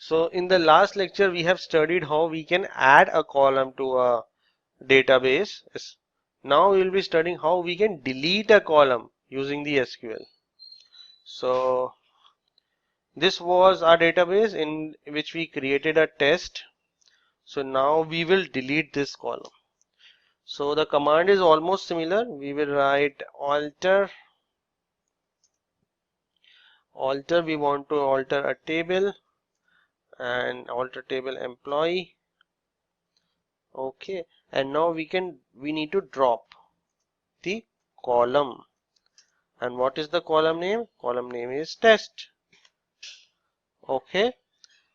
So in the last lecture we have studied how we can add a column to a database. Now we will be studying how we can delete a column using the SQL. So this was our database in which we created a test. So now we will delete this column. So the command is almost similar. We will write alter. We want to alter a table and alter table employee. Okay, and now we need to drop the column. And what is the column name? Column name is test. Okay,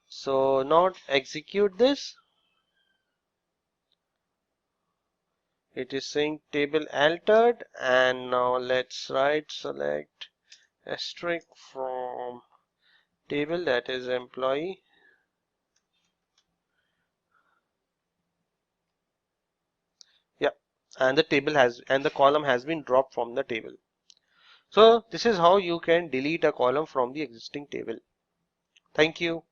so now execute this. It is saying table altered, and now let's write select asterisk from table, that is employee. Yeah, and the column has been dropped from the table. So this is how you can delete a column from the existing table. Thank you.